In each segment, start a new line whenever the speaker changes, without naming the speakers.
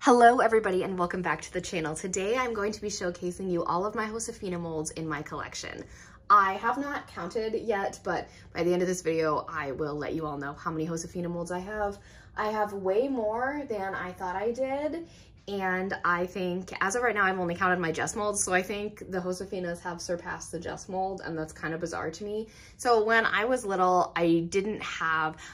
Hello everybody and welcome back to the channel. Today I'm going to be showcasing you all of my Josefina molds in my collection. I have not counted yet, but by the end of this video I will let you all know how many Josefina molds I have. I have way more than I thought I did, and I think as of right now I've only counted my Jess molds, so I think the Josefinas have surpassed the Jess mold, and that's kind of bizarre to me. So when I was little, I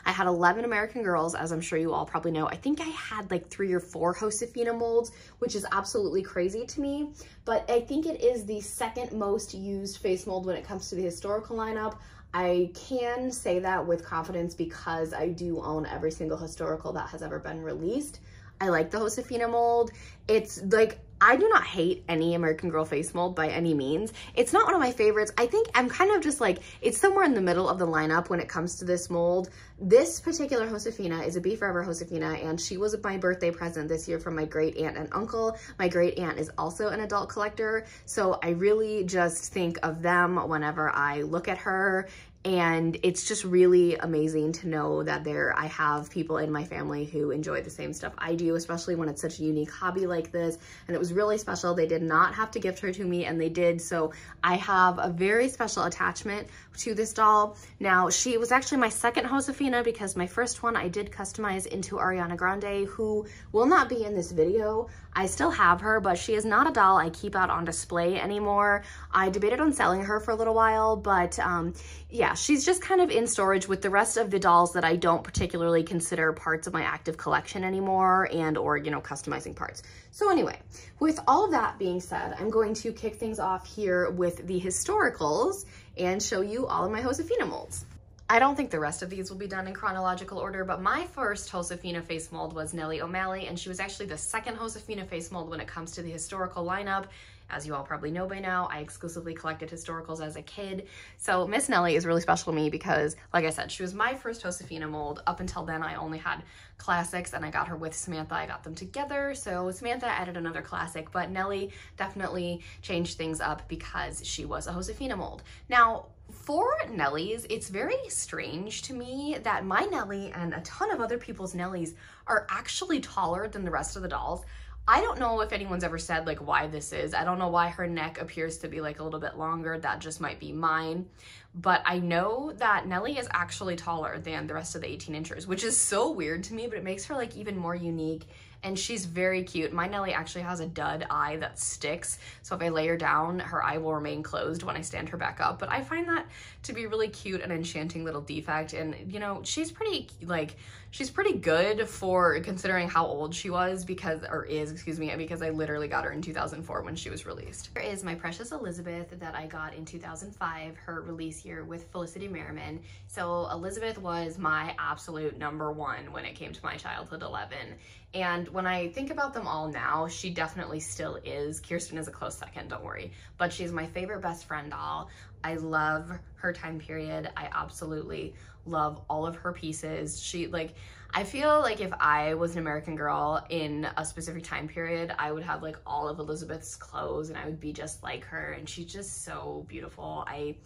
had 11 American Girls, as I'm sure you all probably know. I think I had like 3 or 4 Josefina molds, which is absolutely crazy to me, but I think it is the second most used face mold when it comes to the historical lineup. I can say that with confidence because I do own every single historical that has ever been released. I like the Josefina mold. It's like, I do not hate any American Girl face mold by any means. It's not one of my favorites. I think I'm kind of just like, it's somewhere in the middle of the lineup when it comes to this mold. This particular Josefina is a Be Forever Josefina, and she was my birthday present this year from my great aunt and uncle. My great aunt is also an adult collector, so I really just think of them whenever I look at her. And it's just really amazing to know that I have people in my family who enjoy the same stuff I do, especially when it's such a unique hobby like this. And it was really special. They did not have to gift her to me, and they did. So I have a very special attachment to this doll. Now, she was actually my second Josefina because my first one I did customize into Ariana Grande, who will not be in this video. I still have her, but she is not a doll I keep out on display anymore. I debated on selling her for a little while, but yeah, she's just kind of in storage with the rest of the dolls that I don't particularly consider parts of my active collection anymore, and or, you know, customizing parts. So anyway, with all of that being said, I'm going to kick things off here with the historicals and show you all of my Josefina molds. I don't think the rest of these will be done in chronological order, but my first Josefina face mold was Nellie O'Malley, and she was actually the second Josefina face mold when it comes to the historical lineup. As you all probably know by now, I exclusively collected historicals as a kid. So Miss Nellie is really special to me because, like I said, she was my first Josefina mold. Up until then, I only had classics, and I got her with Samantha. I got them together. So Samantha added another classic, but Nellie definitely changed things up because she was a Josefina mold. Now, for Nellies, it's very strange to me that my Nellie and a ton of other people's Nellies are actually taller than the rest of the dolls. I don't know if anyone's ever said like why this is. I don't know why her neck appears to be like a little bit longer. That just might be mine. But I know that Nellie is actually taller than the rest of the 18 inchers, which is so weird to me, but it makes her like even more unique. And she's very cute. My Nellie actually has a dud eye that sticks, so if I lay her down, her eye will remain closed when I stand her back up. But I find that to be really cute and enchanting little defect, and you know, she's pretty good for considering how old she was because I literally got her in 2004 when she was released. Here is my precious Elizabeth that I got in 2005, her release year with Felicity Merriman. So Elizabeth was my absolute #1 when it came to my childhood 11. And when I think about them all now, she definitely still is. Kirsten is a close second, don't worry. But she's my favorite best friend doll. I love her time period. I absolutely love all of her pieces. I feel like if I was an American Girl in a specific time period, I would have like all of Elizabeth's clothes and I would be just like her, and she's just so beautiful. I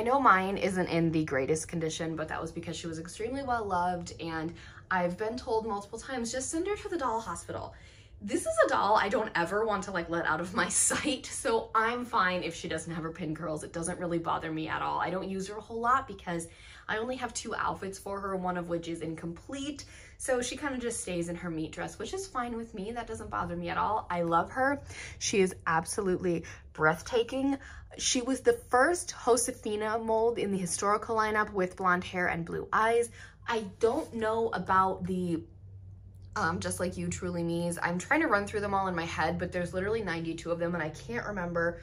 know mine isn't in the greatest condition, but that was because she was extremely well loved, and I've been told multiple times, just send her to the doll hospital. This is a doll I don't ever want to like let out of my sight, so I'm fine if she doesn't have her pin curls. It doesn't really bother me at all. I don't use her a whole lot because I only have 2 outfits for her, one of which is incomplete. So she kind of just stays in her meat dress, which is fine with me. That doesn't bother me at all. I love her. She is absolutely breathtaking. She was the first Josefina mold in the historical lineup with blonde hair and blue eyes. I don't know about the Just Like You Truly Me's. I'm trying to run through them all in my head, but there's literally 92 of them, and I can't remember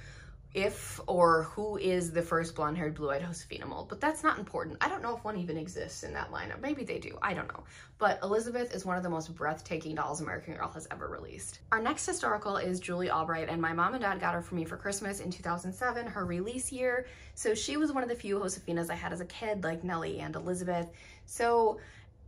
if or who is the first blonde-haired blue-eyed Josefina mold, but that's not important. I don't know if one even exists in that lineup. Maybe they do, I don't know. But Elizabeth is one of the most breathtaking dolls American Girl has ever released. Our next historical is Julie Albright, and my mom and dad got her for me for Christmas in 2007, her release year. So she was one of the few Josefinas I had as a kid, like Nellie and Elizabeth. So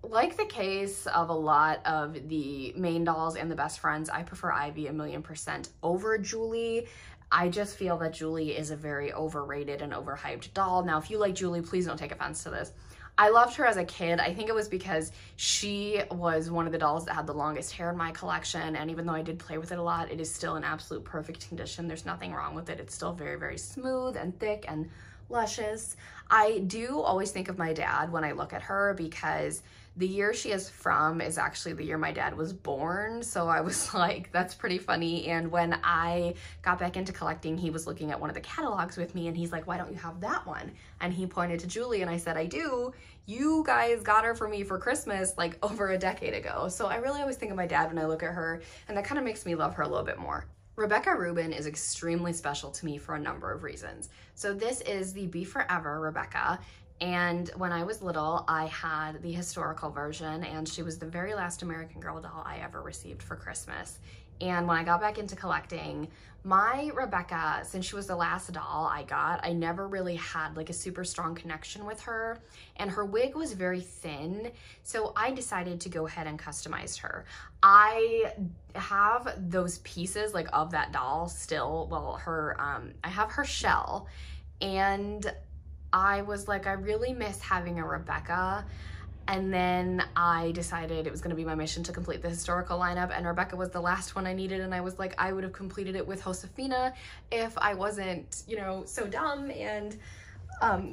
like the case of a lot of the main dolls and the best friends, I prefer Ivy 1,000,000% over Julie. I just feel that Julie is a very overrated and overhyped doll. Now, if you like Julie, please don't take offense to this. I loved her as a kid. I think it was because she was one of the dolls that had the longest hair in my collection, and even though I did play with it a lot, it is still in absolute perfect condition. There's nothing wrong with it. It's still very, very smooth and thick and luscious. I do always think of my dad when I look at her because the year she is from is actually the year my dad was born. So I was like, that's pretty funny. And when I got back into collecting, he was looking at one of the catalogs with me and he's like, why don't you have that one? And he pointed to Julie and I said, I do. You guys got her for me for Christmas like over a decade ago. So I really always think of my dad when I look at her, and that kind of makes me love her a little bit more. Rebecca Rubin is extremely special to me for a number of reasons. So this is the Be Forever Rebecca. And when I was little, I had the historical version, and she was the very last American Girl doll I ever received for Christmas. And when I got back into collecting, my Rebecca, since she was the last doll I got, I never really had like a super strong connection with her, and her wig was very thin, so I decided to go ahead and customize her. I have those pieces like of that doll still. Well, her I have her shell, and I was like, I really miss having a Rebecca. And then I decided it was going to be my mission to complete the historical lineup, and Rebecca was the last one I needed, and I was like, I would have completed it with Josefina if I wasn't, you know, so dumb and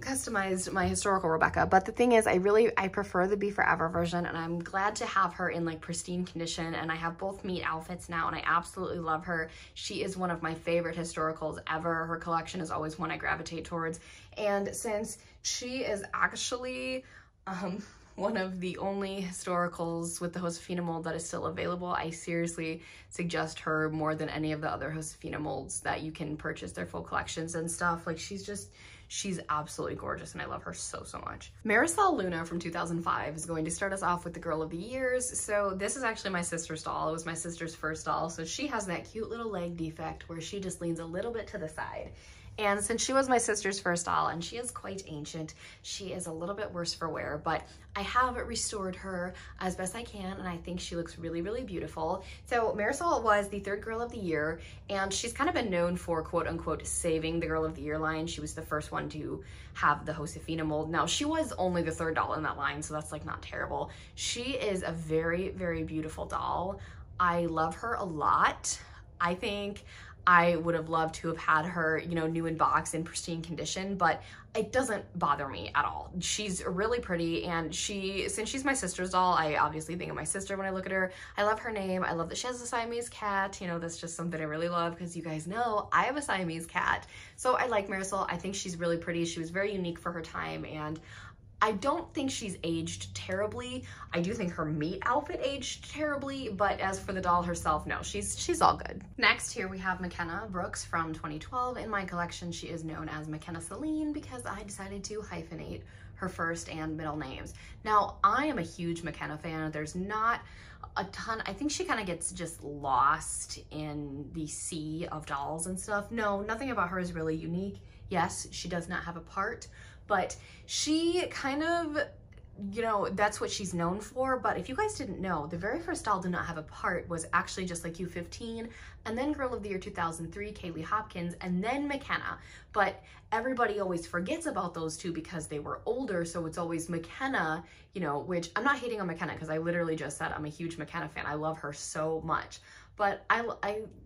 customized my historical Rebecca. But the thing is, I prefer the Be Forever version, and I'm glad to have her in like pristine condition, and I have both meat outfits now, and I absolutely love her. She is one of my favorite historicals ever. Her collection is always one I gravitate towards, and since she is actually one of the only historicals with the Josefina mold that is still available, I seriously suggest her more than any of the other Josefina molds that you can purchase their full collections and stuff. Like, she's absolutely gorgeous, and I love her so, so much. Marisol Luna from 2005 is going to start us off with the Girl of the Years. So this is actually my sister's doll. It was my sister's first doll. So she has that cute little leg defect where she just leans a little bit to the side. And since she was my sister's first doll, and she is quite ancient, she is a little bit worse for wear, but I have restored her as best I can, and I think she looks really, really beautiful. So Marisol was the third Girl of the Year, and she's kind of been known for quote unquote saving the Girl of the Year line. She was the first one to have the Josefina mold. Now, she was only the third doll in that line, so that's like not terrible. She is a very, very beautiful doll. I love her a lot. I think I would have loved to have had her, you know, new in box in pristine condition, but it doesn't bother me at all. She's really pretty, and since she's my sister's doll, I obviously think of my sister when I look at her. I love her name. I love that she has a Siamese cat. You know, that's just something I really love, because you guys know I have a Siamese cat. So I like Marisol. I think she's really pretty. She was very unique for her time, and I don't think she's aged terribly. I do think her meat outfit aged terribly, but as for the doll herself, no, she's all good. Next, here we have McKenna Brooks from 2012. In my collection, she is known as McKenna Celine because I decided to hyphenate her first and middle names. Now, I am a huge McKenna fan. There's not a ton. I think she kind of gets just lost in the sea of dolls and stuff. No, nothing about her is really unique. Yes, she does not have a part, but she kind of, you know, that's what she's known for. But if you guys didn't know, the very first doll did not have a part was actually just like U15, and then Girl of the Year 2003, Kaylee Hopkins, and then McKenna. But everybody always forgets about those two because they were older, so it's always McKenna, you know, which I'm not hating on McKenna because I literally just said I'm a huge McKenna fan. I love her so much. But I,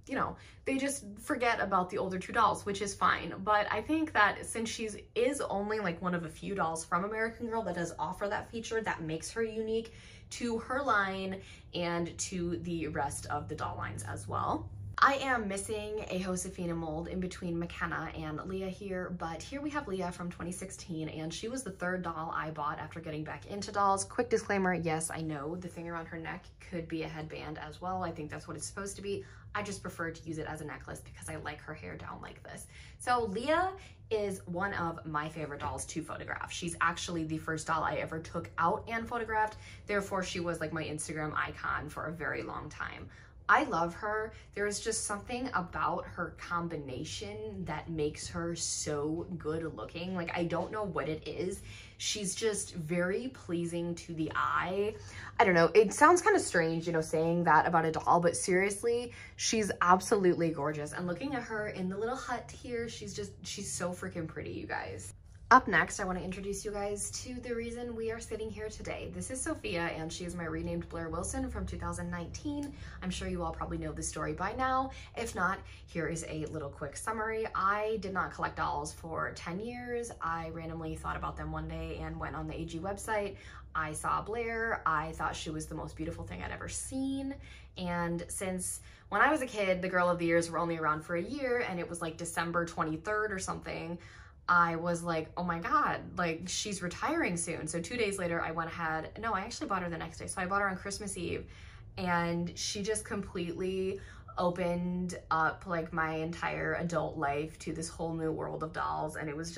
you know, they just forget about the older two dolls, which is fine. But I think that since she is only like one of a few dolls from American Girl that does offer that feature, that makes her unique to her line and to the rest of the doll lines as well. I am missing a Josefina mold in between McKenna and Leah here, but here we have Leah from 2016, and she was the third doll I bought after getting back into dolls. Quick disclaimer, yes, I know the thing around her neck could be a headband as well. I think that's what it's supposed to be. I just prefer to use it as a necklace because I like her hair down like this. So Leah is one of my favorite dolls to photograph. She's actually the first doll I ever took out and photographed. Therefore, she was like my Instagram icon for a very long time. I love her. There is just something about her combination that makes her so good looking. Like, I don't know what it is. She's just very pleasing to the eye. I don't know. It sounds kind of strange, you know, saying that about a doll, but seriously, she's absolutely gorgeous. And looking at her in the little hut here, she's so freaking pretty, you guys. Up next, I want to introduce you guys to the reason we are sitting here today. This is Sophia, and she is my renamed Blair Wilson from 2019. I'm sure you all probably know this story by now. If not, here is a little quick summary. I did not collect dolls for 10 years. I randomly thought about them one day and went on the AG website. I saw Blair. I thought she was the most beautiful thing I'd ever seen. And since when I was a kid, the Girl of the Years were only around for a year, and it was like December 23rd or something, I was like, oh my God, like she's retiring soon. So 2 days later I went ahead, no, I actually bought her the next day. So I bought her on Christmas Eve, and she just completely opened up like my entire adult life to this whole new world of dolls. And it was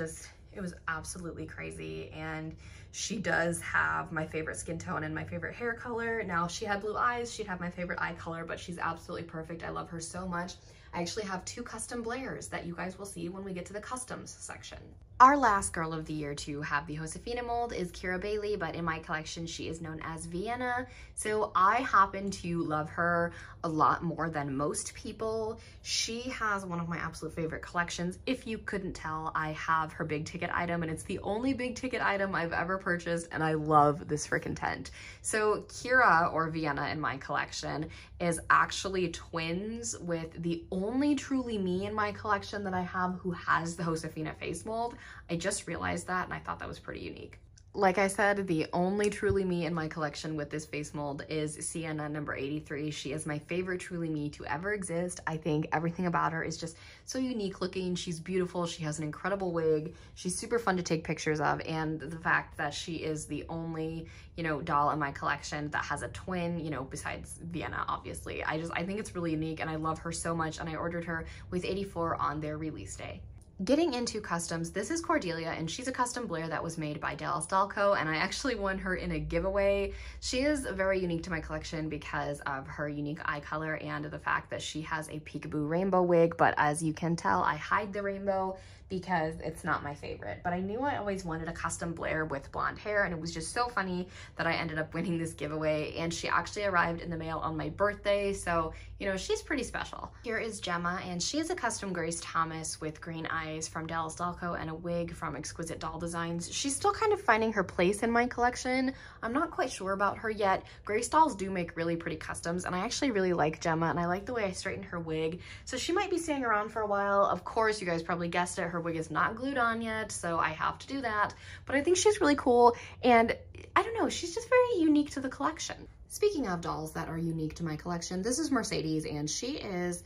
absolutely crazy. And she does have my favorite skin tone and my favorite hair color. Now, if she had blue eyes, she'd have my favorite eye color, but she's absolutely perfect. I love her so much. I actually have 2 custom Blairs that you guys will see when we get to the customs section. Our last Girl of the Year to have the Josefina mold is Kira Bailey, but in my collection, she is known as Vienna. So I happen to love her a lot more than most people. She has one of my absolute favorite collections. If you couldn't tell, I have her big ticket item, and it's the only big ticket item I've ever purchased, and I love this freaking tent. So Kira, or Vienna in my collection, is actually twins with the only truly me in my collection that I have who has the Josefina face mold. I just realized that, and I thought that was pretty unique. Like I said, the only truly me in my collection with this face mold is Sienna number 83. She is my favorite truly me to ever exist. I think everything about her is just so unique looking. She's beautiful. She has an incredible wig. She's super fun to take pictures of. And the fact that she is the only, doll in my collection that has a twin, besides Vienna, obviously. I think it's really unique, and I love her so much. And I ordered her with 84 on their release day. Getting into customs, this is Cordelia, and she's a custom Blair that was made by Dallas Doll Co, and I actually won her in a giveaway. She is very unique to my collection because of her unique eye color and the fact that she has a peekaboo rainbow wig, but as you can tell, I hide the rainbow because it's not my favorite. But I knew I always wanted a custom Blair with blonde hair, and it was just so funny that I ended up winning this giveaway, and she actually arrived in the mail on my birthday, so she's pretty special. Here is Gemma, and she is a custom Grace Thomas with green eyes from Dallas Doll Co and a wig from Exquisite Doll Designs. She's still kind of finding her place in my collection. I'm not quite sure about her yet. Grace dolls do make really pretty customs, and I actually really like Gemma, and I like the way I straightened her wig, so she might be staying around for a while. Of course, you guys probably guessed it, her wig is not glued on yet, so I have to do that, but I think she's really cool, and I don't know, she's just very unique to the collection. Speaking of dolls that are unique to my collection, this is Mercedes, and she is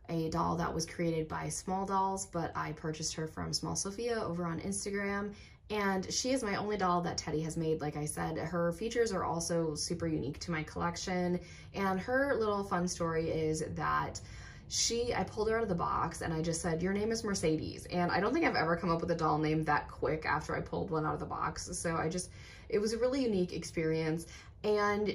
a doll that was created by Small Dolls, but I purchased her from Small Sofia over on Instagram, and she is my only doll that Teddy has made. Like I said, her features are also super unique to my collection, and her little fun story is that I pulled her out of the box and I just said, your name is Mercedes. And I don't think I've ever come up with a doll name that quick after I pulled one out of the box. So it was a really unique experience. And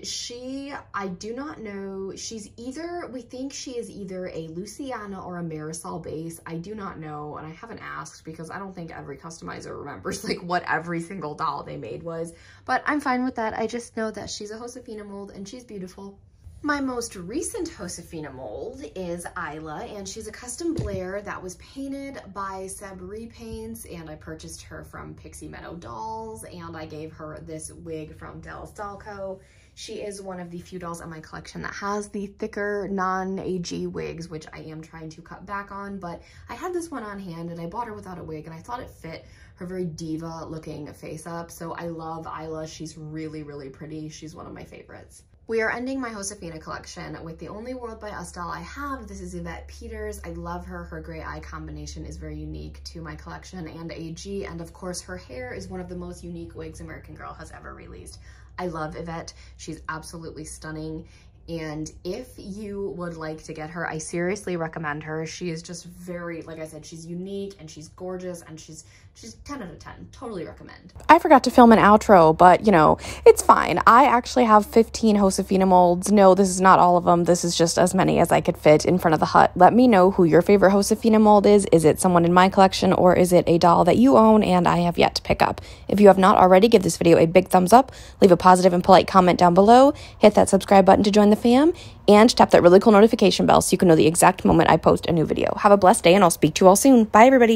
I do not know, we think she is either a Luciana or a Marisol base. I do not know, and I haven't asked because I don't think every customizer remembers like what every single doll they made was, but I'm fine with that. I just know that she's a Josefina mold and she's beautiful. My most recent Josefina mold is Isla, and she's a custom Blair that was painted by Seb Repaints, and I purchased her from Pixie Meadow Dolls, and I gave her this wig from Dallas Doll Co. She is one of the few dolls in my collection that has the thicker non-AG wigs, which I am trying to cut back on, but I had this one on hand and I bought her without a wig, and I thought it fit her very diva looking face up. So I love Isla. She's really, really pretty. She's one of my favorites. We are ending my Josefina collection with the only World by Us doll I have. This is Yvette Peters. I love her. Her gray eye combination is very unique to my collection and AG. And of course, her hair is one of the most unique wigs American Girl has ever released. I love Yvette. She's absolutely stunning. And if you would like to get her, I seriously recommend her. She is just very, like I said, she's unique and she's gorgeous and she's 10 out of 10. Totally recommend. I forgot to film an outro, but it's fine. I actually have 15 Josefina molds. No, this is not all of them. This is just as many as I could fit in front of the hut. Let me know who your favorite Josefina mold is. Is it someone in my collection, or is it a doll that you own and I have yet to pick up? If you have not already, give this video a big thumbs up, leave a positive and polite comment down below, hit that subscribe button to join the fam, and tap that really cool notification bell so you can know the exact moment I post a new video. Have a blessed day, and I'll speak to you all soon. Bye, everybody.